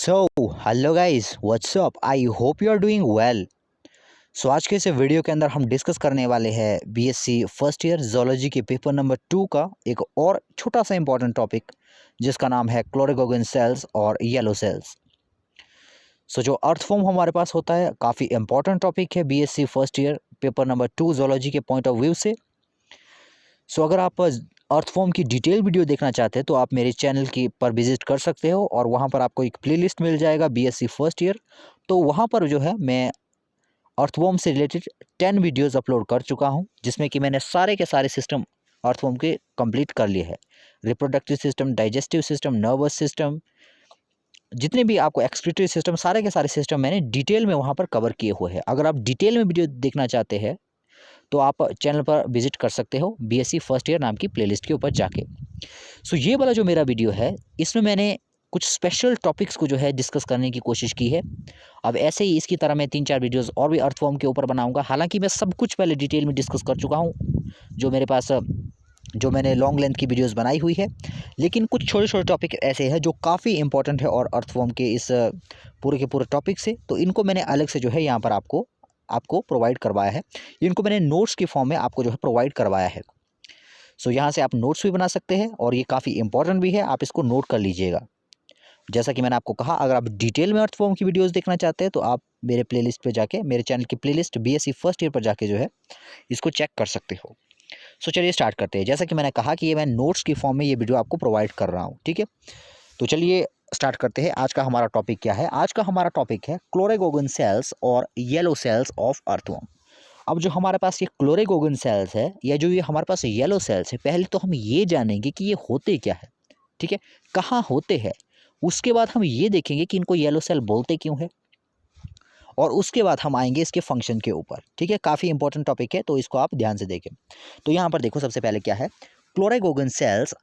So hello guys, what's up. I hope you are doing well. So आज के इस video के अंदर हम डिस्कस करने वाले हैं बीएससी फर्स्ट ईयर जोलॉजी के पेपर नंबर 2 का एक और छोटा सा इंपॉर्टेंट टॉपिक जिसका नाम है क्लोरोगोगन सेल्स और येलो सेल्स। सो जो अर्थ फॉर्म हमारे पास होता है काफ़ी इंपॉर्टेंट टॉपिक है BSc first year paper number 2 zoology के पॉइंट ऑफ व्यू से। सो अगर आप अर्थ फॉर्म की डिटेल वीडियो देखना चाहते हैं तो आप मेरे चैनल की पर विजिट कर सकते हो और वहाँ पर आपको एक प्लेलिस्ट मिल जाएगा बीएससी फर्स्ट ईयर। तो वहाँ पर जो है मैं अर्थवॉर्म से रिलेटेड 10 वीडियोस अपलोड कर चुका हूँ, जिसमें कि मैंने सारे के सारे सिस्टम अर्थवॉर्म के कंप्लीट कर लिए हैं। Reproductive system, digestive system, nervous system, जितने भी आपको एक्सक्रीटरी सिस्टम, सारे के सारे सिस्टम मैंने डिटेल में वहाँ पर कवर किए हुए हैं। अगर आप डिटेल में वीडियो देखना चाहते हैं तो आप चैनल पर विजिट कर सकते हो बीएससी फर्स्ट ईयर नाम की प्लेलिस्ट के ऊपर जाके। सो ये वाला जो मेरा वीडियो है इसमें मैंने कुछ स्पेशल टॉपिक्स को जो है डिस्कस करने की कोशिश की है। अब ऐसे ही इसकी तरह मैं 3-4 वीडियोस और भी अर्थवॉर्म के ऊपर बनाऊंगा। हालांकि मैं सब कुछ पहले डिटेल में डिस्कस कर चुका हूँ जो मेरे पास जो मैंने लॉन्ग लेंथ की वीडियोस बनाई हुई है, लेकिन कुछ छोटे छोटे टॉपिक ऐसे हैं जो काफ़ी इंपॉर्टेंट है और अर्थवॉर्म के इस पूरे के पूरे टॉपिक से, तो इनको मैंने अलग से जो है यहाँ पर आपको आपको प्रोवाइड करवाया है। इनको मैंने नोट्स के फॉर्म में आपको जो है प्रोवाइड करवाया है। सो यहाँ से आप नोट्स भी बना सकते हैं और ये काफ़ी इंपॉर्टेंट भी है, आप इसको नोट कर लीजिएगा। जैसा कि मैंने आपको कहा, अगर आप डिटेल में अर्थवॉर्म की वीडियोस देखना चाहते हैं तो आप मेरे प्लेलिस्ट पे जाके, मेरे चैनल की प्लेलिस्ट बीएससी फर्स्ट ईयर पर जाके जो है इसको चेक कर सकते हो। सो चलिए स्टार्ट करते हैं। जैसा कि मैंने कहा कि ये मैं नोट्स की फॉर्म में ये वीडियो आपको प्रोवाइड कर रहा हूँ, ठीक है। तो चलिए स्टार्ट करते हैं। आज का हमारा टॉपिक क्या है? आज का हमारा टॉपिक है क्लोरेगोगन सेल्स और येलो सेल्स ऑफ अर्थवॉर्म। अब जो हमारे पास ये क्लोरेगोगन सेल्स है या जो ये हमारे पास येलो सेल्स है, पहले तो हम ये जानेंगे कि ये होते क्या है, ठीक है, कहाँ होते हैं। उसके बाद हम ये देखेंगे कि इनको येलो सेल बोलते क्यों है, और उसके बाद हम आएंगे इसके फंक्शन के ऊपर, ठीक है। काफ़ी इंपॉर्टेंट टॉपिक है तो इसको आप ध्यान से देखें। तो यहाँ पर देखो, सबसे पहले क्या है, chloragogen cells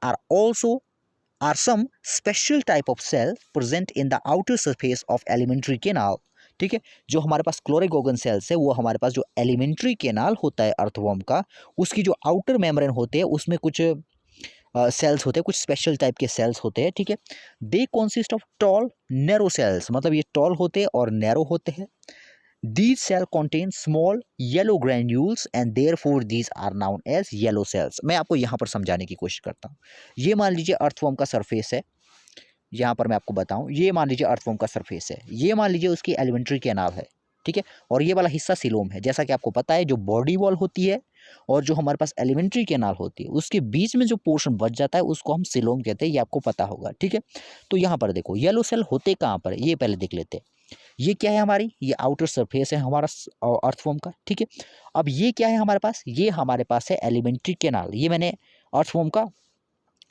are some special type of cell present in the outer surface of alimentary canal, ठीक है। जो हमारे पास क्लोरेगोगन सेल्स है वो हमारे पास जो एलिमेंट्री केनाल होता है अर्थवॉर्म का, उसकी जो आउटर मेम्ब्रेन होते हैं उसमें कुछ सेल्स होते हैं, कुछ स्पेशल टाइप के सेल्स होते हैं, ठीक है। They consist of tall narrow cells, मतलब ये टॉल होते हैं और नैरो होते हैं। These cell contain small yellow granules and therefore these are known as yellow cells। मैं आपको यहाँ पर समझाने की कोशिश करता हूँ। ये मान लीजिए अर्थवॉर्म का सरफेस है, यहाँ पर मैं आपको बताऊँ, ये मान लीजिए अर्थवॉर्म का सरफेस है, ये मान लीजिए उसकी एलिमेंट्री कैनाल है, ठीक है। और ये वाला हिस्सा सिलोम है। जैसा कि आपको पता है जो बॉडी वॉल होती है और जो हमारे पास एलिमेंट्री कैनाल होती है उसके बीच में जो पोर्शन बच जाता है उसको हम सिलोम कहते हैं, ये आपको पता होगा, ठीक है। तो यहाँ पर देखो येलो सेल होते कहाँ पर है, ये पहले देख लेते हैं। ये क्या है हमारी, ये आउटर सरफेस है हमारा अर्थवॉर्म का, ठीक है। अब ये क्या है हमारे पास, ये हमारे पास है एलिमेंट्री कैनाल। ये मैंने अर्थवॉर्म का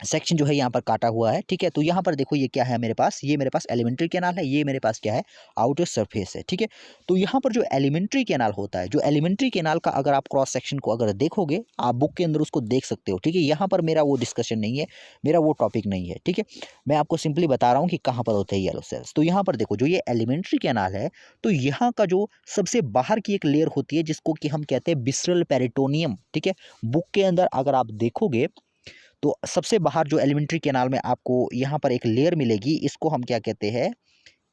सेक्शन जो है यहाँ पर काटा हुआ है, ठीक है। तो यहाँ पर देखो ये क्या है मेरे पास, ये मेरे पास एलिमेंट्री कैनाल है, ये मेरे पास क्या है, आउटर सरफेस है, ठीक है। तो यहाँ पर जो एलिमेंट्री कैनाल होता है, जो एलिमेंट्री कैनाल का अगर आप क्रॉस सेक्शन को अगर देखोगे, आप बुक के अंदर उसको देख सकते हो, ठीक है। यहाँ पर मेरा वो डिस्कशन नहीं है, मेरा वो टॉपिक नहीं है, ठीक है। मैं आपको सिंपली बता रहा हूँ कि कहाँ पर होते हैं येलो सेल्स। तो यहाँ पर देखो जो ये एलिमेंट्री कैनाल है, तो यहाँ का जो सबसे बाहर की एक लेयर होती है जिसको कि हम कहते हैं विसरल पेरिटोनियम, ठीक है। बुक के अंदर अगर आप देखोगे तो सबसे बाहर जो एलिमेंट्री कैनाल में आपको यहाँ पर एक लेयर मिलेगी, इसको हम क्या कहते हैं,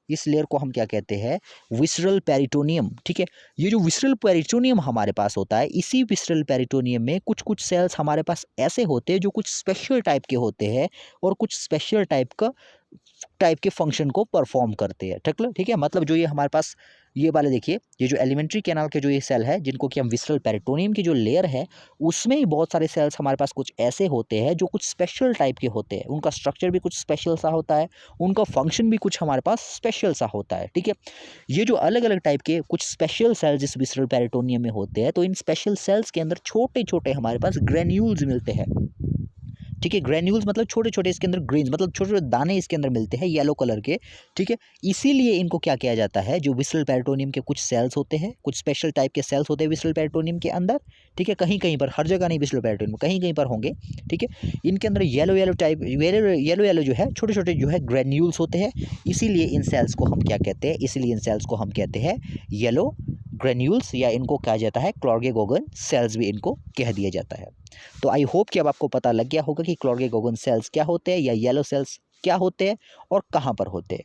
इस लेयर को हम क्या कहते हैं, विसरल पेरिटोनियम, ठीक है। ये जो विसरल पेरिटोनियम हमारे पास होता है, इसी विसरल पेरिटोनियम में कुछ कुछ सेल्स हमारे पास ऐसे होते हैं जो कुछ स्पेशल टाइप के होते हैं और कुछ स्पेशल टाइप के फंक्शन को परफॉर्म करते हैं, ठीक है। मतलब जो ये हमारे पास ये वाले देखिए, ये जो एलिमेंट्री कैनाल के जो ये सेल है जिनको कि हम विसरल पेरिटोनियम की जो लेयर है उसमें ही बहुत सारे सेल्स हमारे पास कुछ ऐसे होते हैं जो कुछ स्पेशल टाइप के होते हैं। उनका स्ट्रक्चर भी कुछ स्पेशल सा होता है, उनका फंक्शन भी कुछ हमारे पास स्पेशल सा होता है, ठीक है। ये जो अलग अलग टाइप के कुछ स्पेशल सेल्स इस विसरल पेरिटोनियम में होते हैं, तो इन स्पेशल सेल्स के अंदर छोटे छोटे हमारे पास ग्रेन्यूल्स मिलते हैं, ठीक है। ग्रेन्यूल्स मतलब छोटे छोटे, इसके अंदर ग्रेन्स मतलब छोटे छोटे दाने इसके अंदर मिलते हैं येलो कलर के, ठीक है। इसीलिए इनको क्या किया जाता है, जो विसरल पेरिटोनियम के कुछ सेल्स होते हैं, कुछ स्पेशल टाइप के सेल्स होते हैं विसरल पेरिटोनियम के अंदर, ठीक है। कहीं कहीं पर, हर जगह नहीं विसरल पेरिटोनियम, कहीं कहीं पर होंगे, ठीक है। इनके अंदर yellow yellow type yellow yellow जो है छोटे छोटे जो है ग्रेन्यूल्स होते हैं, इसीलिए इन सेल्स को हम क्या कहते हैं, इसीलिए इन सेल्स को हम कहते हैं येलो ग्रेन्यूल्स, या इनको कहा जाता है क्लोरेगोगन सेल्स भी इनको कह दिया जाता है। तो आई होप कि अब आपको पता लग गया होगा कि क्लोरेगोगन सेल्स क्या होते हैं या येलो सेल्स क्या होते हैं और कहाँ पर होते हैं।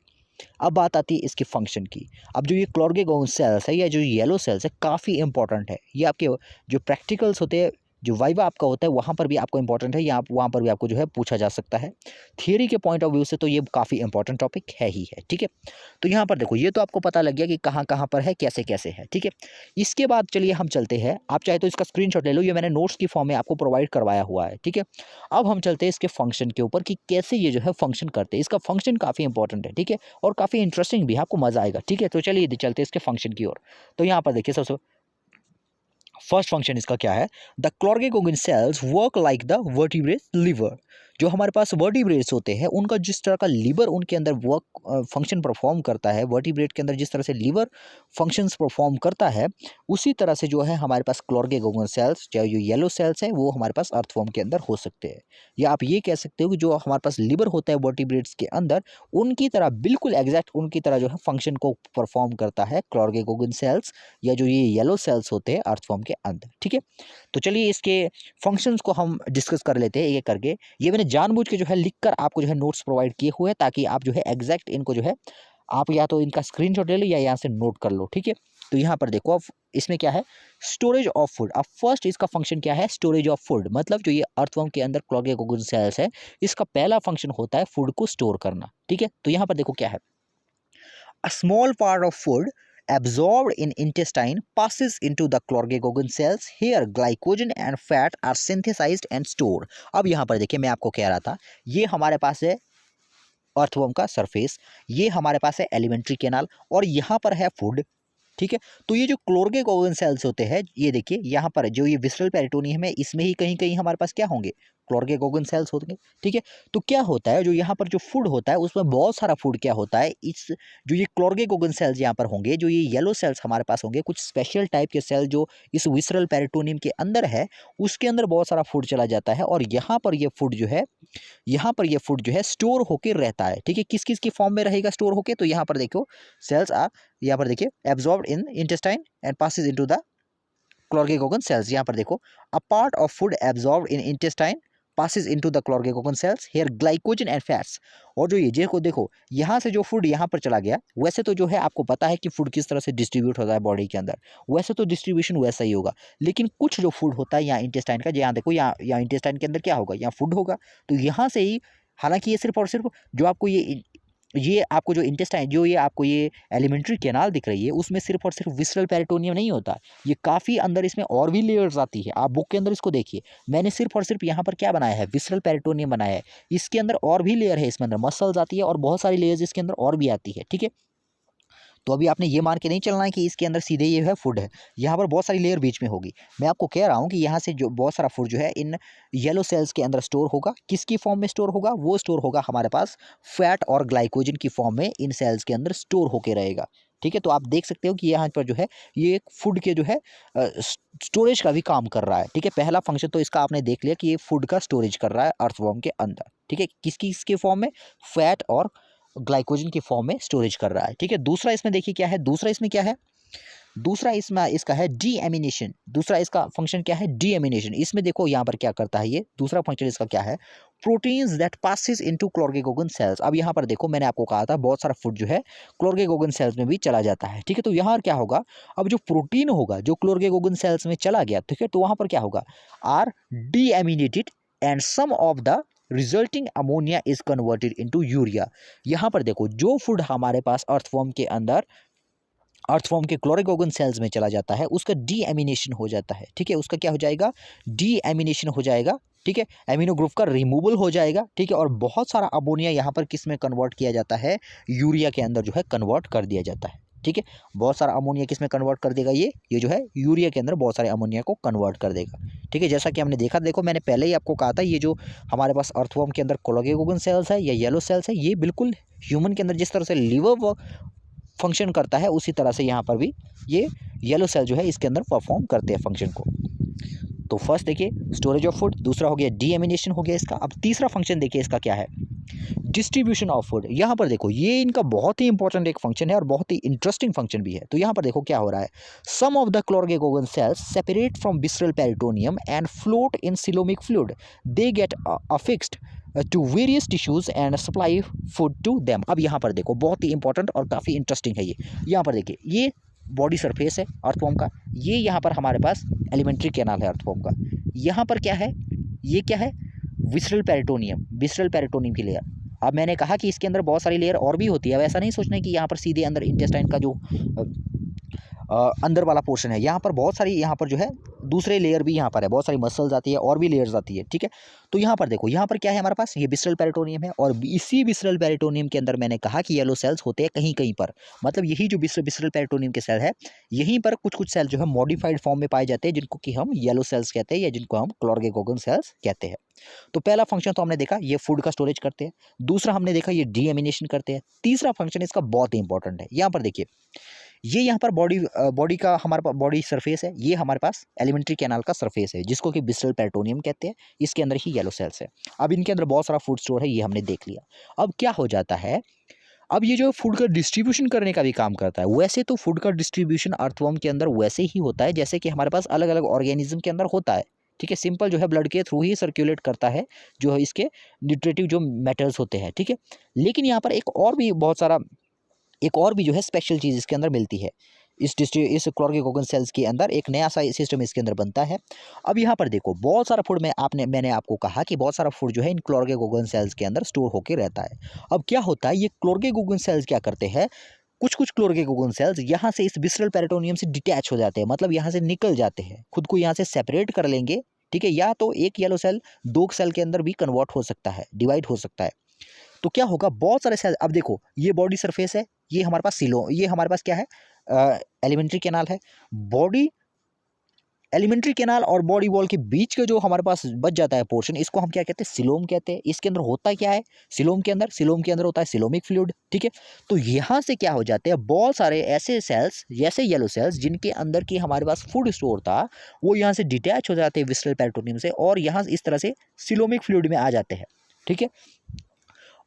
अब बात आती है इसके फंक्शन की। अब जो ये क्लोर्गेगोन सेल्स है या जो येलो सेल्स है काफ़ी इंपॉर्टेंट है। ये आपके जो प्रैक्टिकल्स होते हैं, जो वाइवा आपका होता है वहाँ पर भी आपको इंपॉर्टेंट है, या आप वहाँ पर भी आपको जो है पूछा जा सकता है। थियरी के पॉइंट ऑफ व्यू से तो ये काफ़ी इंपॉर्टेंट टॉपिक है ही है, ठीक है। तो यहाँ पर देखो, ये तो आपको पता लग गया कि कहाँ कहाँ पर है, कैसे कैसे है, ठीक है। इसके बाद चलिए हम चलते हैं, आप चाहे तो इसका स्क्रीनशॉट ले लो, ये मैंने नोट्स की फॉर्म में आपको प्रोवाइड करवाया हुआ है, ठीक है। अब हम चलते हैं इसके फंक्शन के ऊपर कि कैसे ये जो है फंक्शन करते हैं। इसका फंक्शन काफ़ी इंपॉर्टेंट है, ठीक है, और काफ़ी इंटरेस्टिंग भी है, आपको मजा आएगा, ठीक है। तो चलिए चलते हैं इसके फंक्शन की ओर। तो यहाँ पर देखिए, सबसे फर्स्ट फंक्शन इसका क्या है, the chloragogen cells work like the vertebrate liver. जो हमारे पास वर्टिब्रेट्स होते हैं उनका जिस तरह का लिवर उनके अंदर वर्क फंक्शन परफॉर्म करता है, वर्टिब्रेट के अंदर जिस तरह से लिवर फंक्शंस परफॉर्म करता है, उसी तरह से जो है हमारे पास क्लोर्गेगोनिन सेल्स, चाहे जो येलो सेल्स हैं, वो हमारे पास अर्थवॉर्म के अंदर हो सकते हैं। या आप ये कह सकते हो कि जो हमारे पास लिवर होता है वर्टिब्रेट्स के अंदर, उनकी तरह बिल्कुल एग्जैक्ट उनकी तरह जो है फंक्शन को परफॉर्म करता है क्लोर्गेगोनिन सेल्स या जो ये येलो सेल्स होते हैं अर्थवॉर्म के अंदर, ठीक है। तो चलिए इसके फंक्शंस को हम डिस्कस कर लेते हैं एक एक करके। ये मैंने जानबूझ के जो है लिखकर आपको जो है नोट्स प्रोवाइड किए हुए हैं, ताकि आप जो है एग्जैक्ट इनको जो है आप या तो इनका स्क्रीनशॉट ले लो या यहाँ से नोट कर लो, ठीक है। तो यहाँ पर देखो, अब इसमें क्या है, स्टोरेज ऑफ फूड। अब फर्स्ट इसका फंक्शन क्या है, स्टोरेज ऑफ फूड। मतलब जो ये अर्थवर्म के अंदर क्लोर्गेगोनिन सेल्स है, इसका पहला फंक्शन होता है फूड को स्टोर करना, ठीक है। तो यहाँ पर देखो क्या है, a small part of food absorbed in intestine passes into the chloragogen cells. Here glycogen and fat are synthesized and stored. अब यहाँ पर देखिए, मैं आपको कह रहा था, ये हमारे पास है अर्थवर्म का सरफेस, ये हमारे पास है एलिमेंट्री कैनाल, और यहाँ पर है फूड, ठीक है। तो ये जो क्लोर्गेगोनिन सेल्स होते हैं, ये देखिए यहाँ पर जो ये विसरल पेरिटोनियम है, इसमें ही कहीं कहीं हमारे पास क्या होंगे, क्लोर्गेगोनिन सेल्स होंगे, ठीक है। तो क्या होता है, जो यहाँ पर जो फूड होता है उसमें बहुत सारा फूड क्या होता है, इस जो ये क्लोर्गेगोनिन सेल्स यहाँ पर होंगे, जो ये येलो सेल्स हमारे पास होंगे, कुछ स्पेशल टाइप के सेल जो इस विसरल पेरिटोनियम के अंदर है, उसके अंदर बहुत सारा फूड चला जाता है, और यहाँ पर ये फूड जो है, यहाँ पर ये फूड जो है स्टोर होकर रहता है, ठीक है। किस किस की फॉर्म में रहेगा स्टोर होके, तो यहाँ पर देखो सेल्स आर, यहाँ पर देखिए, absorbed in intestine and passes into the chloragogen cells. यहाँ पर देखो, a part of food absorbed in intestine passes into the chloragogen cells, here glycogen and fats। और जो ये को देखो, यहाँ से जो फूड यहाँ पर चला गया, वैसे तो जो है आपको पता है कि फूड किस तरह से डिस्ट्रीब्यूट होता है बॉडी के अंदर, वैसे तो डिस्ट्रीब्यूशन वैसा ही होगा, लेकिन कुछ जो फूड होता है यहाँ इंटेस्टाइन का, यहाँ देखो, यहाँ इंटेस्टाइन के अंदर क्या होगा, यहाँ फूड होगा, तो यहाँ से ही, हालांकि ये सिर्फ और सिर्फ जो आपको ये आपको जो इंटेस्टाइन, जो ये आपको ये एलिमेंट्री कैनाल दिख रही है, उसमें सिर्फ और सिर्फ विसरल पेरिटोनियम नहीं होता, ये काफ़ी अंदर इसमें और भी लेयर्स आती है। आप बुक के अंदर इसको देखिए, मैंने सिर्फ और सिर्फ यहाँ पर क्या बनाया है, विसरल पेरिटोनियम बनाया है, इसके अंदर और भी लेयर है, इसमें अंदर मसल्स आती है और बहुत सारी लेयर्स इसके अंदर और भी आती है, ठीक है। तो अभी आपने ये मान के नहीं चलना है कि इसके अंदर सीधे ये है फूड है, यहाँ पर बहुत सारी लेयर बीच में होगी। मैं आपको कह रहा हूँ कि यहाँ से जो बहुत सारा फूड जो है इन येलो सेल्स के अंदर स्टोर होगा, किसकी फॉर्म में स्टोर होगा, वो स्टोर होगा हमारे पास फैट और ग्लाइकोजन की फॉर्म में इन सेल्स के अंदर स्टोर होके रहेगा, ठीक है। तो आप देख सकते हो कि यहाँ पर जो है ये एक फूड के जो है स्टोरेज का भी काम कर रहा है, ठीक है। पहला फंक्शन तो इसका आपने देख लिया कि ये फूड का स्टोरेज कर रहा है अर्थवर्म के अंदर, ठीक है। किसकी फॉर्म में, फैट और ग्लाइकोजन की फॉर्म में स्टोरेज कर रहा है, ठीक है। दूसरा इसमें देखिए क्या है, दूसरा इसमें क्या है, दूसरा इसमें इसका है डीएमिनेशन। दूसरा इसका फंक्शन क्या है, डीएमिनेशन। इसमें देखो यहाँ पर क्या करता है, ये दूसरा फंक्शन इसका क्या है, proteins that passes into chloragogen cells. अब यहाँ पर देखो, मैंने आपको कहा था बहुत सारा फूड जो है क्लोर्गेगोनिन सेल्स में भी चला जाता है, ठीक है। तो यहाँ क्या होगा, अब जो प्रोटीन होगा जो क्लोर्गेगोनिन सेल्स में चला गया, ठीक है, तो वहाँ पर क्या होगा, are deaminated and some of the resulting ammonia is converted into urea. यहाँ पर देखो, जो फूड हमारे पास अर्थवर्म के अंदर, अर्थवर्म के क्लोर्गेगोनिन सेल्स में चला जाता है, उसका डीएमिनेशन हो जाता है, ठीक है। उसका क्या हो जाएगा, डीएमिनेशन हो जाएगा, ठीक है। एमिनो ग्रुप का रिमूवल हो जाएगा, ठीक है। और बहुत सारा अमोनिया यहाँ पर किस में कन्वर्ट किया जाता है, यूरिया के अंदर जो है कन्वर्ट कर दिया जाता है, ठीक है। बहुत सारा अमोनिया किस में कन्वर्ट कर देगा, ये जो है यूरिया के अंदर बहुत सारे अमोनिया को कन्वर्ट कर देगा, ठीक है। जैसा कि हमने देखा, देखो मैंने पहले ही आपको कहा था, ये जो हमारे पास अर्थवर्म के अंदर क्लोर्गेगोनिन सेल्स है या येलो सेल्स है, ये बिल्कुल ह्यूमन के अंदर जिस तरह से लिवर फंक्शन करता है, उसी तरह से यहाँ पर भी ये येलो सेल जो है इसके अंदर परफॉर्म करते हैं फंक्शन को। तो फर्स्ट देखिए स्टोरेज ऑफ फूड, दूसरा हो गया डीएमिनेशन हो गया इसका। अब तीसरा फंक्शन देखिए इसका क्या है, डिस्ट्रीब्यूशन ऑफ फूड, यहाँ पर देखो ये इनका बहुत ही इंपॉर्टेंट एक फंक्शन है और बहुत ही इंटरेस्टिंग फंक्शन भी है। तो यहाँ पर देखो क्या हो रहा है, some of the chloragogen cells separate from visceral peritoneum and float in coelomic fluid, they get affixed to various tissues and supply food to them. अब यहाँ पर देखो बहुत ही इंपॉर्टेंट और काफ़ी इंटरेस्टिंग है ये। यहाँ पर देखिए ये बॉडी सरफेस है अर्थवॉर्म का, ये यहाँ पर हमारे पास एलिमेंट्री कैनाल है अर्थवॉर्म का, यहाँ पर क्या है, ये क्या है, विसरल पेरिटोनियम, विसरल पेरिटोनियम की लेयर। अब मैंने कहा कि इसके अंदर बहुत सारी लेयर और भी होती है, अब ऐसा नहीं सोचना है कि यहाँ पर सीधे अंदर इंटेस्टाइन का जो अंदर वाला पोर्शन है, यहाँ पर बहुत सारी, यहाँ पर जो है दूसरे लेयर भी यहाँ पर है, बहुत सारी मसल्स आती है और भी लेयर्स आती है, ठीक है। तो यहाँ पर देखो, यहाँ पर क्या है हमारे पास, ये विसरल पेरिटोनियम है और इसी विसरल पेरिटोनियम के अंदर मैंने कहा कि येलो सेल्स होते हैं कहीं कहीं पर, मतलब यही जो विसरल पेरिटोनियम के सेल है, यहीं पर कुछ कुछ सेल जो है मॉडिफाइड फॉर्म में पाए जाते हैं, जिनको कि हम येलो सेल्स कहते हैं या जिनको हम क्लोर्गेकोगन सेल्स कहते हैं। तो पहला फंक्शन तो हमने देखा ये फूड का स्टोरेज करते हैं, दूसरा हमने देखा ये डीएमिनेशन करते हैं, तीसरा फंक्शन इसका बहुत ही इंपॉर्टेंट है। यहाँ पर देखिए ये यहाँ पर बॉडी का हमारे पास बॉडी सरफेस है, ये हमारे पास एलिमेंट्री कैनाल का सरफेस है जिसको कि विसरल पेरिटोनियम कहते हैं, इसके अंदर ही येलो सेल्स है। अब इनके अंदर बहुत सारा फूड स्टोर है, ये हमने देख लिया। अब क्या हो जाता है, अब ये जो फूड का डिस्ट्रीब्यूशन करने का भी काम करता है। वैसे तो फूड का डिस्ट्रीब्यूशन अर्थवर्म के अंदर वैसे ही होता है जैसे कि हमारे पास अलग अलग ऑर्गेनिज्म के अंदर होता है, ठीक है, सिंपल जो है ब्लड के थ्रू ही सर्कुलेट करता है जो है इसके न्यूट्रिटिव जो मेटल्स होते हैं, ठीक है। लेकिन यहाँ पर एक और भी जो है स्पेशल चीज़ इसके अंदर मिलती है, इस क्लोर्गेकोगन सेल्स के अंदर एक नया सा सिस्टम इसके अंदर बनता है। अब यहाँ पर देखो बहुत सारा फूड मैंने आपको कहा कि बहुत सारा फूड जो है इन क्लोर्गेकोगन सेल्स के अंदर स्टोर होकर रहता है। अब क्या होता है, ये क्लोर्गेकोगन सेल्स क्या करते हैं, कुछ कुछ क्लोर्गेकोगन सेल्स यहाँ से इस विसरल पेरिटोनियम से डिटैच हो जाते हैं, मतलब यहाँ से निकल जाते हैं, खुद को यहाँ से सेपरेट कर लेंगे, ठीक है। या तो एक येलो सेल दो सेल के अंदर भी कन्वर्ट हो सकता है, डिवाइड हो सकता है। तो क्या होगा, बहुत सारे सेल, अब देखो ये बॉडी सरफेस है, ये हमारे पास ये हमारे पास क्या है, एलिमेंट्री कैनाल है। बॉडी एलिमेंट्री कैनाल और बॉडी वॉल के बीच का जो हमारे पास बच जाता है पोर्शन, इसको हम क्या कहते हैं, सिलोम कहते हैं। इसके अंदर होता क्या है, सिलोम के अंदर होता है सिलोमिक फ्लूइड, ठीक है। तो यहाँ से क्या हो जाते हैं, बहुत सारे ऐसे सेल्स जैसे येलो सेल्स जिनके अंदर की हमारे पास फूड स्टोर था, वो यहाँ से डिटैच हो जाते हैं विसरल पेरिटोनियम से और यहाँ इस तरह से सिलोमिक फ्लूइड में आ जाते हैं, ठीक है।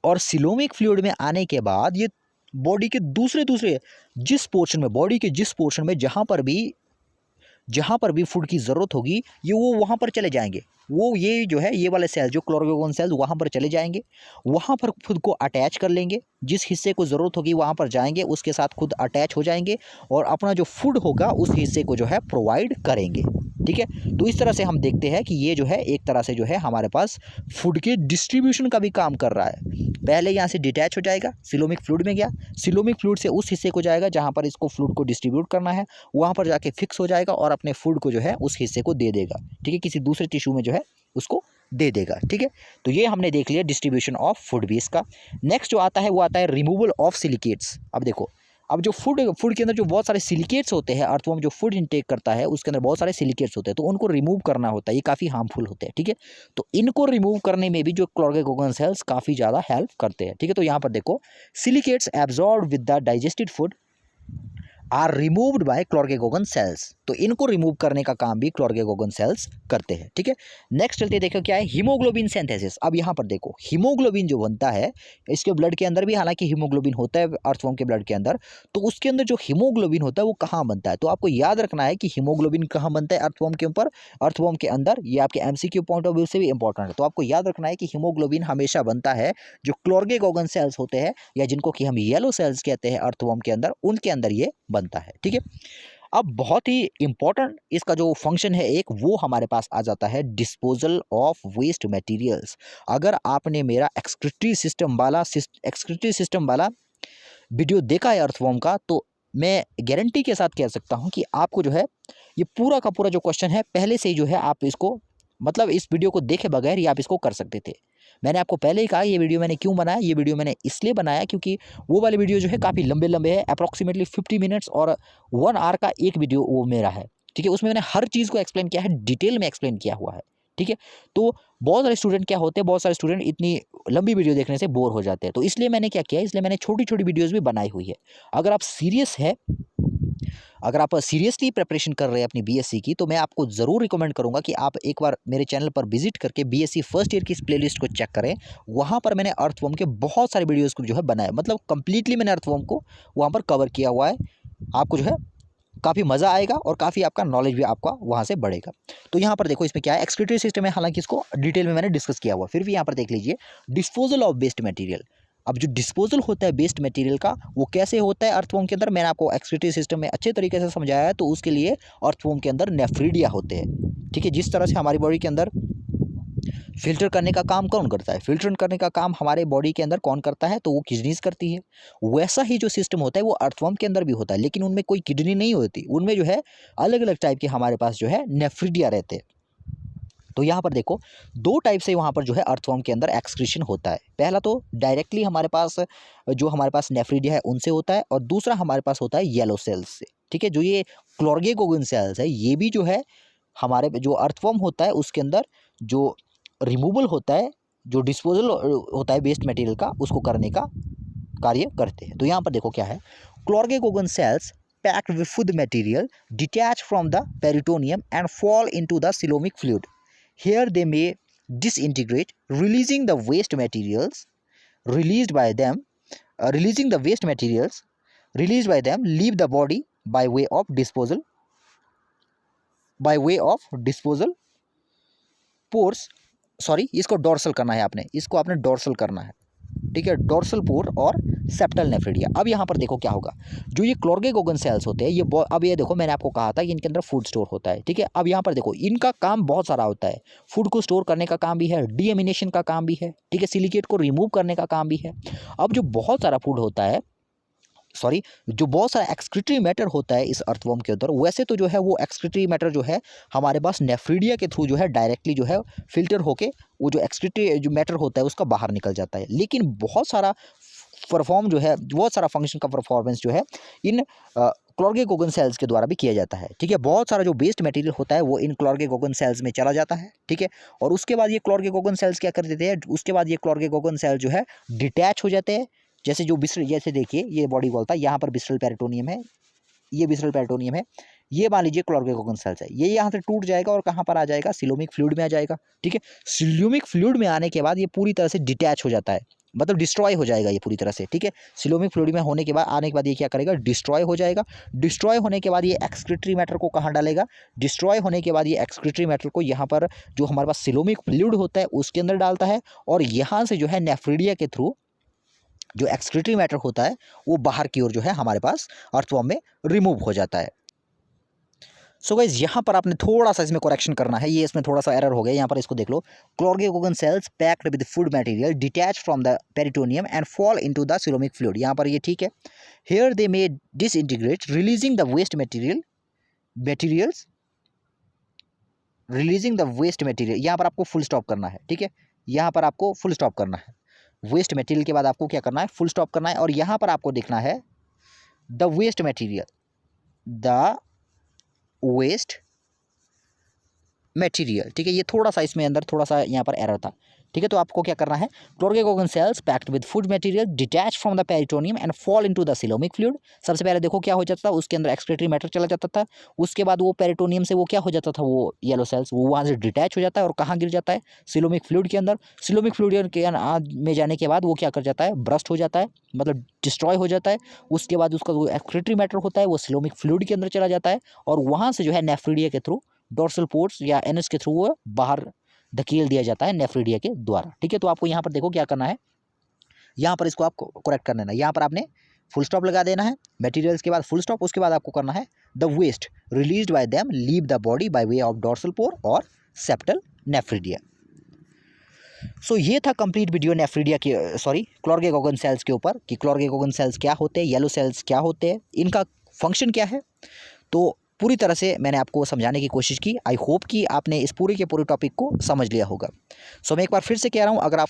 और सिलोमिक फ्लूइड में आने के बाद ये बॉडी के दूसरे जिस पोर्शन में, बॉडी के जिस पोर्शन में जहाँ पर भी फूड की ज़रूरत होगी, ये वो वहाँ पर चले जाएंगे। वो ये जो है ये वाले सेल जो क्लोर्गेकोगन सेल्स वहाँ पर चले जाएंगे, वहाँ पर खुद को अटैच कर लेंगे, जिस हिस्से को ज़रूरत होगी वहाँ पर जाएंगे, उसके साथ खुद अटैच हो जाएंगे और अपना जो फूड होगा उस हिस्से को जो है प्रोवाइड करेंगे, ठीक है। तो इस तरह से हम देखते हैं कि ये जो है एक तरह से जो है हमारे पास फूड के डिस्ट्रीब्यूशन का भी काम कर रहा है। पहले यहाँ से डिटैच हो जाएगा, सिलोमिक फ्लूइड में गया, सिलोमिक फ्लूइड से उस हिस्से को जाएगा जहाँ पर इसको फ्लूइड को डिस्ट्रीब्यूट करना है, वहाँ पर जाके फिक्स हो जाएगा और अपने फूड को जो है उस हिस्से को दे देगा, ठीक है, किसी दूसरे टिश्यू में जो है उसको दे देगा, ठीक है। तो ये हमने देख लिया डिस्ट्रीब्यूशन ऑफ फूड भी इसका। नेक्स्ट जो आता है वो आता है रिमूवल ऑफ सिलिकेट्स। अब देखो, अब जो फूड के अंदर जो बहुत सारे सिलिकेट्स होते हैं, अर्थवर्म जो फूड इनटेक करता है उसके अंदर बहुत सारे सिलिकेट्स होते हैं, तो उनको रिमूव करना होता है, ये काफ़ी हार्मफुल होते हैं, ठीक है। तो इनको रिमूव करने में भी जो क्लोर्गेकोगन सेल्स काफ़ी ज़्यादा हेल्प करते हैं, ठीक है। तो यहाँ पर देखो, silicates absorb with the digested food are removed by chloragogen cells. तो इनको रिमूव करने का काम भी क्लोर्गेकोगन सेल्स करते हैं, ठीक है। नेक्स्ट चलते देखो क्या है, हीमोग्लोबिन सिंथेसिस। अब यहाँ पर देखो हीमोग्लोबिन जो बनता है इसके ब्लड के अंदर भी, हालांकि हीमोग्लोबिन होता है अर्थवर्म के ब्लड के अंदर, तो उसके अंदर जो हीमोग्लोबिन होता है वो कहाँ बनता है, तो आपको याद रखना है कि हीमोग्लोबिन कहाँ बनता है अर्थवर्म के ऊपर, अर्थवर्म के अंदर। ये आपके एमसीक्यू पॉइंट ऑफ व्यू से भी इंपॉर्टेंट है, तो आपको याद रखना है कि हीमोग्लोबिन हमेशा बनता है जो क्लोर्गेकोगन सेल्स होते हैं या जिनको कि हम येलो सेल्स कहते हैं अर्थवर्म के अंदर, उनके अंदर ये बनता है, ठीक है। अब बहुत ही इंपॉर्टेंट इसका जो फंक्शन है एक, वो हमारे पास आ जाता है डिस्पोजल ऑफ वेस्ट मटेरियल्स। अगर आपने मेरा एक्सक्रीटरी सिस्टम वाला वीडियो देखा है अर्थवर्म का, तो मैं गारंटी के साथ कह सकता हूं कि आपको जो है ये पूरा का पूरा जो क्वेश्चन है पहले से ही जो है आप इसको, मतलब इस वीडियो को देखे बगैर ही आप इसको कर सकते थे। मैंने आपको पहले ही कहा ये वीडियो मैंने क्यों बनाया, ये वीडियो मैंने इसलिए बनाया क्योंकि वो वाले वीडियो जो है काफ़ी लंबे है, अप्रॉक्सीमेटली 50 मिनट्स और 1 आवर का एक वीडियो वो मेरा है, ठीक है। उसमें मैंने हर चीज़ को एक्सप्लेन किया है, डिटेल में एक्सप्लेन किया हुआ है, ठीक है। तो बहुत सारे स्टूडेंट क्या होते हैं, बहुत सारे स्टूडेंट इतनी लंबी वीडियो देखने से बोर हो जाते हैं, तो इसलिए मैंने क्या किया, इसलिए मैंने छोटी छोटी वीडियोज़ भी बनाई हुई है। अगर आप सीरियस है अगर आप सीरियसली प्रिपरेशन कर रहे हैं अपनी बीएससी की, तो मैं आपको ज़रूर रिकमेंड करूंगा कि आप एक बार मेरे चैनल पर विजिट करके बीएससी फर्स्ट ईयर की इस प्लेलिस्ट को चेक करें। वहाँ पर मैंने अर्थवर्म के बहुत सारे वीडियोज़ को जो है बनाया, मतलब कंप्लीटली मैंने अर्थवर्म को वहाँ पर कवर किया हुआ है। आपको जो है काफ़ी मज़ा आएगा और काफ़ी आपका नॉलेज भी आपका वहाँ से बढ़ेगा। तो यहाँ पर देखो इसमें क्या है, एक्सक्रीटरी सिस्टम है, हालांकि इसको डिटेल में मैंने डिस्कस किया हुआ, फिर भी यहाँ पर देख लीजिए डिस्पोजल ऑफ वेस्ट मटेरियल। अब जो डिस्पोजल होता है वेस्ट मटेरियल का, वो कैसे होता है अर्थवर्म के अंदर, मैंने आपको एक्सक्रीटरी सिस्टम में अच्छे तरीके से समझाया है। तो उसके लिए अर्थवर्म के अंदर नेफ्रीडिया होते हैं, ठीक है। जिस तरह से हमारी बॉडी के अंदर फिल्टर करने का काम कौन करता है, फिल्टर करने का काम हमारे बॉडी के अंदर कौन करता है, तो वो किडनीज करती है। वैसा ही जो सिस्टम होता है वो अर्थवर्म के अंदर भी होता है, लेकिन उनमें कोई किडनी नहीं होती, उनमें जो है अलग अलग टाइप के हमारे पास जो है नेफ्रीडिया रहते हैं। तो यहाँ पर देखो दो टाइप से वहाँ पर जो है अर्थवर्म के अंदर एक्सक्रीशन होता है। पहला तो डायरेक्टली हमारे पास जो हमारे पास नेफ्रीडिया है उनसे होता है, और दूसरा हमारे पास होता है येलो सेल्स से, ठीक है। जो ये क्लोर्गेकोगन सेल्स है, ये भी जो है हमारे जो अर्थवर्म होता है उसके अंदर जो रिमूवल होता है, जो डिस्पोजल होता है वेस्ट मटेरियल का, उसको करने का कार्य करते हैं। तो यहाँ पर देखो क्या है, chloragogen sales packed with food material detach from the peritoneum and fall into the coelomic fluid. Here they may disintegrate, releasing the waste materials released by them, leave the body by way of disposal pores. Sorry, इसको dorsal करना है, इसको आपने dorsal करना है, ठीक है, dorsal pore और सेप्टल नेफ्रीडिया। अब यहाँ पर देखो क्या होगा, जो ये क्लोर्गेकोगन सेल्स होते हैं, ये अब ये देखो मैंने आपको कहा था कि इनके अंदर फूड स्टोर होता है, ठीक है। अब यहाँ पर देखो इनका काम बहुत सारा होता है, फूड को स्टोर करने का काम भी है, डीएमिनेशन का काम भी है, ठीक है, सिलिकेट को रिमूव करने का काम भी है। अब जो बहुत सारा फूड होता है, जो बहुत सारा एक्सक्रीटरी मैटर होता है इस अर्थवर्म के अंदर, वैसे तो जो है वो एक्सक्रीटरी मैटर जो है हमारे पास नेफ्रीडिया के थ्रू जो है डायरेक्टली जो है फिल्टर होके वो जो एक्सक्रीटरी जो मैटर होता है उसका बाहर निकल जाता है। लेकिन बहुत सारा फंक्शन का परफॉर्मेंस जो है इन क्लोर्गेकोगन सेल्स के द्वारा भी किया जाता है, ठीक है। बहुत सारा जो वेस्ट मटेरियल होता है वो इन क्लोर्गेकोगन सेल्स में चला जाता है, ठीक है। और उसके बाद ये क्लोर्गेकोगन सेल्स क्या कर देते हैं, उसके बाद ये क्लोर्गेकोगन सेल जो है डिटैच हो जाते हैं। जैसे देखिए ये बॉडी वॉल था, यहाँ पर विसरल पेरिटोनियम है, ये विसरल पेरिटोनियम है, ये मान लीजिए क्लोर्गेकोगन सेल्स है, ये यहाँ से टूट जाएगा और कहाँ पर आ जाएगा, सिलोमिक फ्लूइड में आ जाएगा, ठीक है। सिलोमिक फ्लूइड में आने के बाद ये पूरी तरह से डिटैच हो जाता है, मतलब डिस्ट्रॉय हो जाएगा ये पूरी तरह से, ठीक है। सिलोमिक फ्लूइड में होने के बाद आने के बाद ये क्या करेगा, डिस्ट्रॉय हो जाएगा। डिस्ट्रॉय होने के बाद ये एक्सक्रीटरी मैटर को कहाँ डालेगा, डिस्ट्रॉय होने के बाद ये एक्सक्रीटरी मैटर को यहाँ पर जो हमारे पास सिलोमिक फ्लूइड होता है उसके अंदर डालता है, और यहाँ से जो है नेफ्रीडिया के थ्रू जो एक्सक्रीटरी मैटर होता है वो बाहर की ओर जो है हमारे पास अर्थवर्म में रिमूव हो जाता है। सो गाइस यहाँ पर आपने थोड़ा सा इसमें करेक्शन करना है, ये इसमें थोड़ा सा एरर हो गया। यहाँ पर इसको देख लो, chloragogen cells packed with food material detach from the peritoneum and fall into the coelomic fluid, यहाँ पर ये ठीक है। Here they may disintegrate releasing the waste material, यहाँ पर आपको फुल स्टॉप करना है, ठीक है। यहाँ पर आपको फुल स्टॉप करना है, वेस्ट मटेरियल के बाद आपको क्या करना है, फुल स्टॉप करना है। और यहाँ पर आपको देखना है द वेस्ट मटेरियल, ठीक है। ये थोड़ा सा इसमें अंदर थोड़ा सा यहाँ पर एरर था, ठीक है। तो आपको क्या करना है, chloragogen cells packed with food material detach from the peritoneum and fall into the coelomic fluid. सबसे पहले देखो क्या हो जाता था, उसके अंदर एक्सक्रीटरी मैटर चला जाता था, उसके बाद वो पेरिटोनियम से वो क्या हो जाता था, वो येलो सेल्स वो वहाँ से डिटैच हो जाता है और कहाँ गिर जाता है, सिलोमिक फ्लूइड के अंदर। सिलोमिक फ्लूइड के में जाने के बाद वो क्या कर जाता है, ब्रस्ट हो जाता है, मतलब डिस्ट्रॉय हो जाता है। उसके बाद उसका जो एक्सक्रीटरी मैटर होता है वो सिलोमिक फ्लूइड के अंदर चला जाता है, और वहाँ से जो है नेफ्रीडिया के थ्रू, डोर्सल पोर्ट्स या एनएस के थ्रू वो बाहर धकेल दिया जाता है नेफ्रीडिया के द्वारा, ठीक है। तो आपको यहाँ पर देखो क्या करना है, यहाँ पर इसको आपको करेक्ट कर लेना है, यहाँ पर आपने फुल स्टॉप लगा देना है, मटेरियल्स के बाद फुल स्टॉप, उसके बाद आपको करना है the waste released by them leave the body by way of dorsal pore और सेप्टल नेफ्रीडिया। सो ये था कंप्लीट वीडियो नेफ्रीडिया के क्लोर्गेकोगन सेल्स के ऊपर, कि क्लोर्गेकोगन सेल्स क्या होते हैं, येलो सेल्स क्या होते हैं, इनका फंक्शन क्या है। तो पूरी तरह से मैंने आपको समझाने की कोशिश की। आई होप कि आपने इस पूरे के पूरे टॉपिक को समझ लिया होगा। सो मैं एक बार फिर से कह रहा हूँ, अगर आप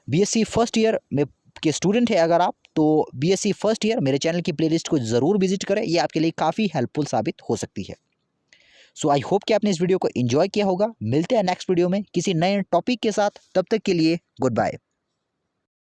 बीएससी फर्स्ट ईयर में के स्टूडेंट हैं अगर आप, तो बीएससी फर्स्ट ईयर मेरे चैनल की प्लेलिस्ट को ज़रूर विजिट करें, ये आपके लिए काफ़ी हेल्पफुल साबित हो सकती है। सो आई होप कि आपने इस वीडियो को एंजॉय किया होगा। मिलते हैं नेक्स्ट वीडियो में किसी नए टॉपिक के साथ, तब तक के लिए गुड बाय।